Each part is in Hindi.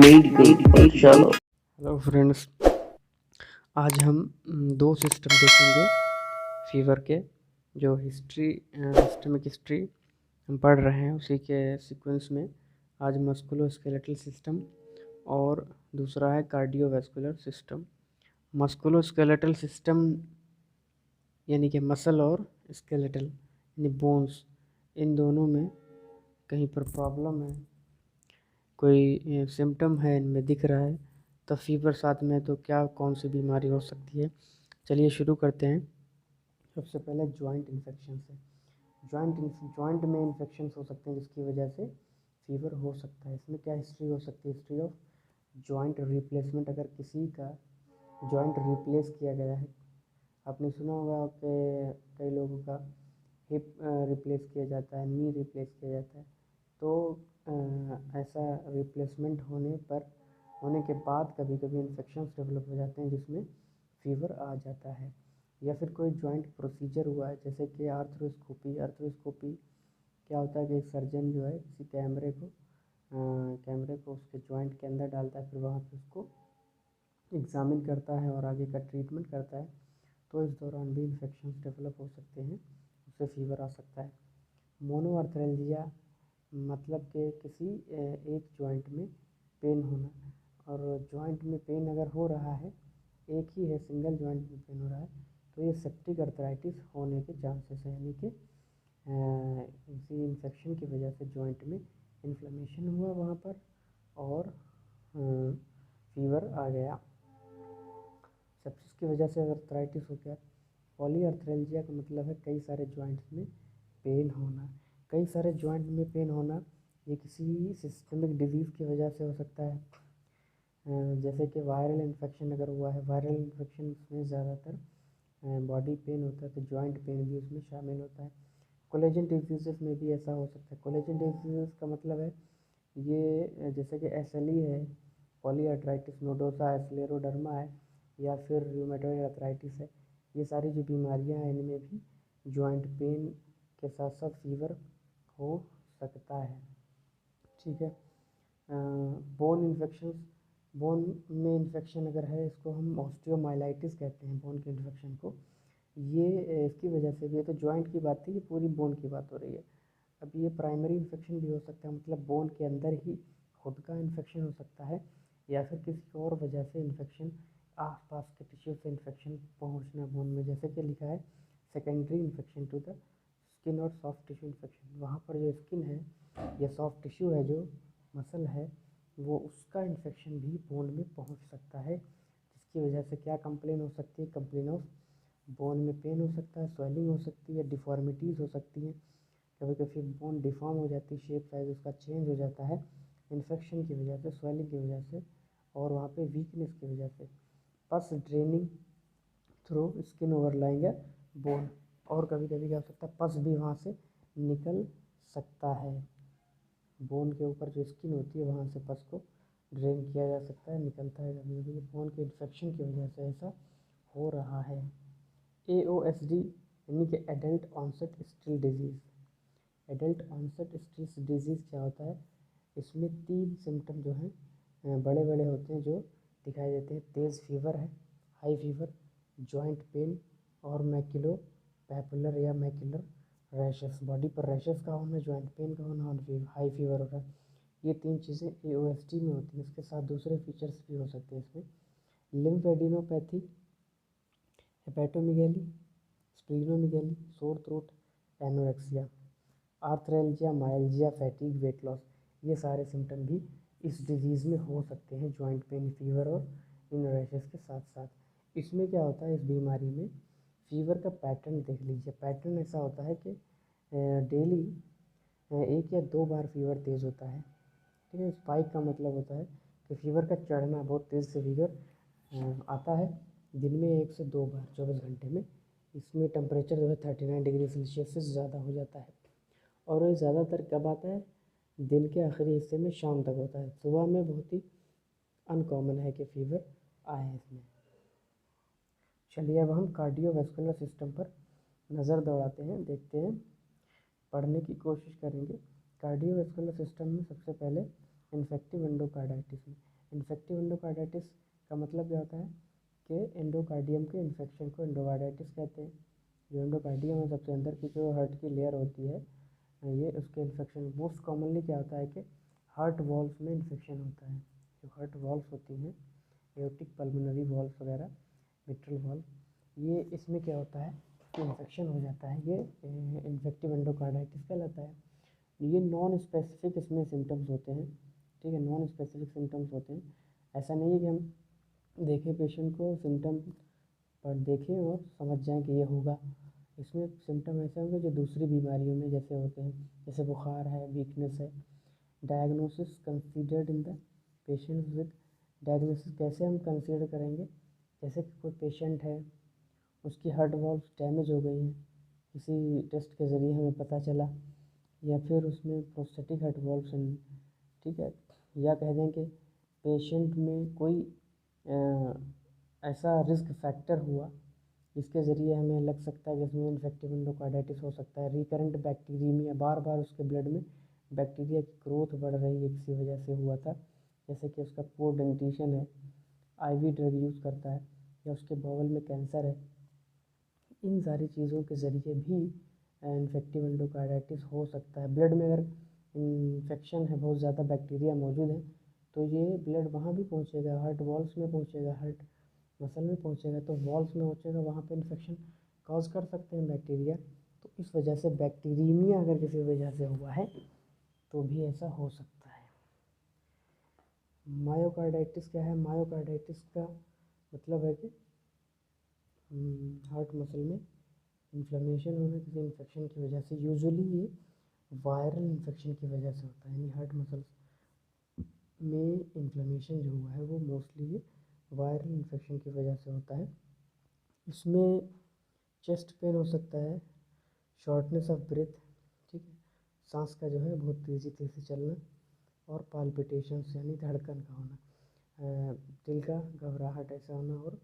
मेडिकल पाठशाला। हेलो फ्रेंड्स, आज हम दो सिस्टम देखेंगे फीवर के। जो सिस्टमिक हिस्ट्री हम पढ़ रहे हैं उसी के सीक्वेंस में आज मस्कुलोस्केलेटल सिस्टम और दूसरा है कार्डियोवैस्कुलर सिस्टम। मस्कुलोस्केलेटल सिस्टम यानी कि मसल और स्केलेटल यानी बोन्स, इन दोनों में कहीं पर प्रॉब्लम है, कोई सिम्टम है इनमें दिख रहा है तो फीवर साथ में, तो क्या कौन सी बीमारी हो सकती है। चलिए शुरू करते हैं। सबसे पहले जॉइंट इन्फेक्शन से। जॉइंट में इन्फेक्शन हो सकते हैं जिसकी वजह से फीवर हो सकता है। इसमें क्या हिस्ट्री हो सकती है? History of joint replacement. अगर किसी का जॉइंट रिप्लेस किया गया है, आपने सुना होगा कि कई लोगों का हिप रिप्लेस किया जाता है, नी रिप्लेस किया जाता है। तो ऐसा रिप्लेसमेंट होने के बाद कभी कभी इन्फेक्शंस डेवलप हो जाते हैं जिसमें फीवर आ जाता है। या फिर कोई जॉइंट प्रोसीजर हुआ है, जैसे कि आर्थ्रोस्कोपी क्या होता है कि एक सर्जन जो है किसी कैमरे को उसके जॉइंट के अंदर डालता है, फिर वहाँ पे उसको एग्जामिन करता है और आगे का ट्रीटमेंट करता है। तो इस दौरान भी इन्फेक्शंस डेवलप हो सकते हैं, उससे फीवर आ सकता है। मोनोआर्थ्रेल्जिया मतलब कि किसी एक जॉइंट में पेन होना, और जॉइंट में पेन अगर हो रहा है, एक ही है, सिंगल जॉइंट में पेन हो रहा है, तो ये सेप्टिक अर्थराइटिस होने के चांसेस है। यानी कि किसी इन्फेक्शन की वजह से जॉइंट में इन्फ्लेमेशन हुआ वहाँ पर और फीवर आ गया। सेप्सिस की वजह से अर्थराइटिस हो गया। पॉलीआर्थ्रेल्जिया का मतलब है कई सारे जॉइंट्स में पेन होना। कई सारे जॉइंट में पेन होना ये किसी सिस्टमिक डिजीज़ की वजह से हो सकता है। जैसे कि वायरल इन्फेक्शन अगर हुआ है, वायरल इन्फेक्शन में ज़्यादातर बॉडी पेन होता है, तो जॉइंट पेन भी उसमें शामिल होता है। कोलेजन डिजीज़ में भी ऐसा हो सकता है। कोलेजन डिजीज़ का मतलब है ये जैसे कि SLE है, पॉलीआर्थराइटिस नोडोसा है, स्क्लेरोडर्मा है, या फिर रूमेटॉइड अर्थराइटिस है। ये सारी जो बीमारियां हैं इनमें भी जॉइंट पेन के साथ साथ फीवर हो सकता है। ठीक है। बोन इन्फेक्शन, बोन में इन्फेक्शन अगर है, इसको हम ऑस्टियोमाइलाइटिस कहते हैं बोन के इन्फेक्शन को। ये इसकी वजह से भी, ये तो जॉइंट की बात थी, ये पूरी बोन की बात हो रही है। अब ये प्राइमरी इन्फेक्शन भी हो सकता है, मतलब बोन के अंदर ही खुद का इन्फेक्शन हो सकता है, या फिर किसी और वजह से इन्फेक्शन, आसपास के टिश्यू से इन्फेक्शन पहुंचना बोन में। जैसे कि लिखा है secondary infection to the skin और सॉफ्ट टिश्यू इन्फेक्शन। वहाँ पर जो स्किन है या सॉफ्ट टिश्यू है, जो मसल है, वो उसका इन्फेक्शन भी बोन में पहुँच सकता है, जिसकी वजह से क्या कंप्लेन हो सकती है? कंप्लेन ऑफ बोन में पेन हो सकता है, स्वेलिंग हो सकती है, डिफॉर्मिटीज़ हो सकती हैं। कभी कभी बोन डिफॉर्म हो जाती है, शेप साइज उसका चेंज हो जाता है इन्फेक्शन की वजह से, स्वेलिंग की वजह से, और वहाँ पे वीकनेस की वजह से। पस ड्रेनिंग थ्रू स्किन ओवरलाइंग है बोन, और कभी कभी क्या हो सकता है, पस भी वहाँ से निकल सकता है। बोन के ऊपर जो स्किन होती है वहाँ से पस को ड्रेन किया जा सकता है, निकलता है कभी कभी। बोन के इन्फेक्शन की वजह से ऐसा हो रहा है। AOSD यानी कि adult onset Still disease. Adult onset stress disease क्या होता है? इसमें 3 सिम्टम जो हैं बड़े बड़े होते हैं, जो दिखाई देते हैं। तेज़ फीवर है, हाई फीवर, जॉइंट पेन, और मैक्युलो पैपुलर या मैक्युलर रैशेस, बॉडी पर रैशेस का होना, जॉइंट पेन का होना, और हाई फीवर होना। ये 3 चीज़ें AOSD में होती हैं। इसके साथ दूसरे फीचर्स भी हो सकते हैं इसमें। Lymphadenopathy, hepatomegaly, splenomegaly, sore throat, anorexia, arthralgia, myalgia, fatigue, weight loss, ये सारे सिम्टम भी इस डिजीज़ में हो सकते हैं, जॉइंट पेन, फीवर और इन रैशेस के साथ साथ। इसमें क्या होता है, इस बीमारी में फीवर का पैटर्न देख लीजिए। पैटर्न ऐसा होता है कि डेली 1 या 2 बार फीवर तेज़ होता है। ठीक है। स्पाइक का मतलब होता है कि फीवर का चढ़ना, बहुत तेज़ से फीवर आता है दिन में 1 से 2 बार 24 घंटे में। इसमें टेम्परेचर जो है 39 डिग्री सेल्सियस से ज़्यादा हो जाता है, और ये ज़्यादातर कब आता है? दिन के आखिरी हिस्से में, शाम तक होता है। सुबह में बहुत ही अनकॉमन है कि फीवर आए इसमें। चलिए अब हम कार्डियोवैस्कुलर सिस्टम पर नज़र दौड़ाते हैं, देखते हैं, पढ़ने की कोशिश करेंगे। कार्डियोवैस्कुलर सिस्टम में सबसे पहले इन्फेक्टिव एंडोकार्डाइटिस में इन्फेक्टिव एंडोकार्डाइटिस का मतलब क्या होता है कि एंडोकार्डियम के इन्फेक्शन को एंडोकार्डाइटिस कहते हैं। जो एंडोकार्डियम है, सबसे अंदर की जो हार्ट की लेयर होती है, ये उसके इन्फेक्शन मोस्ट कॉमनली क्या होता है कि हार्ट वॉल्व्स में इन्फेक्शन होता है। जो हार्ट वॉल्व्स होती हैं, एओर्टिक पल्मोनरी वॉल्व्स वगैरह, मिट्रल वॉल्व, ये इसमें क्या होता है कि इन्फेक्शन हो जाता है, ये इन्फेक्टिव एंडोकार्डाइटिस कहलाता है। ये नॉन स्पेसिफिक इसमें सिम्टम्स होते हैं, ठीक है, नॉन स्पेसिफिक सिम्टम्स होते हैं। ऐसा नहीं है कि हम देखें पेशेंट को सिम्टम पर देखें और समझ जाएं कि ये होगा। इसमें सिम्टम ऐसे होंगे जो दूसरी बीमारियों में जैसे होते हैं, जैसे बुखार है, वीकनेस है। Diagnosis considered in the patient with, diagnosis कैसे हम कंसीडर करेंगे, जैसे कि कोई पेशेंट है, उसकी हार्ट वॉल्व्स डैमेज हो गई हैं, किसी टेस्ट के ज़रिए हमें पता चला, या फिर उसमें प्रोस्थेटिक हार्ट वॉल्व्स, ठीक है, या कह दें कि पेशेंट में कोई ऐसा रिस्क फैक्टर हुआ जिसके ज़रिए हमें लग सकता है कि इसमें इन्फेक्टिव एंडोकार्डाइटिस हो सकता है। रिकरेंट बैक्टीरियमिया, बार बार उसके ब्लड में बैक्टीरिया की ग्रोथ बढ़ रही है, किसी वजह से हुआ था, जैसे कि उसका पोर डेंटिशन है, आईवी ड्रग यूज़ करता है, या उसके बॉवल में कैंसर है। इन सारी चीज़ों के ज़रिए भी इन्फेक्टिव एंडोकार्डाइटिस हो सकता है। ब्लड में अगर इन्फेक्शन है, बहुत ज़्यादा बैक्टीरिया मौजूद है, तो ये ब्लड वहाँ भी पहुँचेगा, हार्ट वॉल्व्स में पहुँचेगा, हार्ट मसल में पहुँचेगा, तो वॉल्व्स में पहुँचेगा, वहाँ पे इन्फेक्शन कॉज कर सकते हैं बैक्टीरिया। तो इस वजह से बैक्टीरीमिया अगर किसी वजह से हुआ है तो भी ऐसा हो सकता है। मायोकार्डाइटिस क्या है? मायोकार्डाइटिस का मतलब है कि हार्ट मसल में इन्फ्लेमेशन होना किसी इन्फेक्शन की वजह से। यूजुअली ये वायरल इन्फेक्शन की वजह से होता है, यानी हार्ट मसल में इन्फ्लेमेशन जो हुआ है वो मोस्टली ये वायरल इन्फेक्शन की वजह से होता है। इसमें चेस्ट पेन हो सकता है, शॉर्टनेस ऑफ ब्रेथ, ठीक है, सांस का जो है बहुत तेज़ी तेज़ी चलना, और पाल्पिटेशंस यानी धड़कन का होना, दिल का घबराहट ऐसा होना, और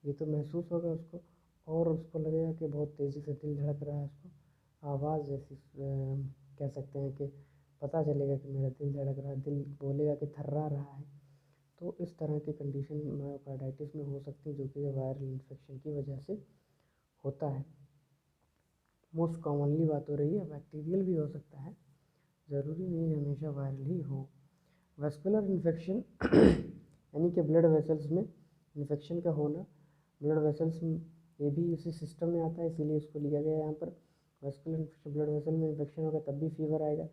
ये तो महसूस होगा उसको, और उसको लगेगा कि बहुत तेज़ी से दिल धड़क रहा है, उसको आवाज़ जैसी कह सकते हैं कि पता चलेगा कि मेरा दिल धड़क रहा है, दिल बोलेगा कि थर्रा रहा है। तो इस तरह की कंडीशन मायोकार्डाइटिस में हो सकती है, जो कि वायरल इन्फेक्शन की वजह से होता है। मोस्ट कॉमनली बात हो रही है, बैक्टीरियल भी हो सकता है, ज़रूरी नहीं है हमेशा वायरल ही हो। वैस्कुलर इन्फेक्शन यानी कि ब्लड वेसल्स में इन्फेक्शन का होना, ब्लड वेसल्स ये भी उसी सिस्टम में आता है, इसीलिए इसको लिया गया है यहाँ पर। वैस्कुलर इन्फेक्शन, ब्लड वेसल में इन्फेक्शन होगा तब भी फीवर आएगा।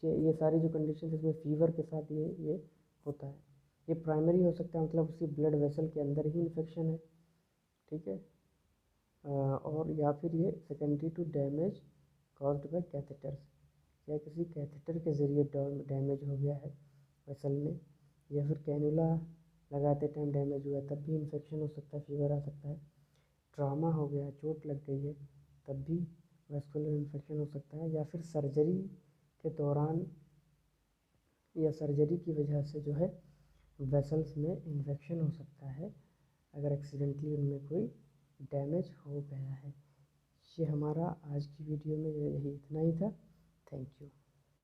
ये सारी जो कंडीशन इसमें फीवर के साथ ये होता है। ये प्राइमरी हो सकता है, मतलब उसी ब्लड वेसल के अंदर ही इन्फेक्शन है, ठीक है, और या फिर ये secondary to damage caused by catheters, या किसी कैथेटर के ज़रिए डैमेज हो गया है वेसल में, या फिर कैनुला लगाते टाइम डैमेज हुआ है तब भी इन्फेक्शन हो सकता है, फीवर आ सकता है। ट्रामा हो गया, चोट लग गई है, तब भी वैस्कुलर इन्फेक्शन हो सकता है, या फिर सर्जरी के दौरान या सर्जरी की वजह से जो है वेसल्स में इन्फेक्शन हो सकता है, अगर एक्सीडेंटली उनमें कोई डैमेज हो गया है। ये हमारा आज की वीडियो में यही इतना ही था। Thank you.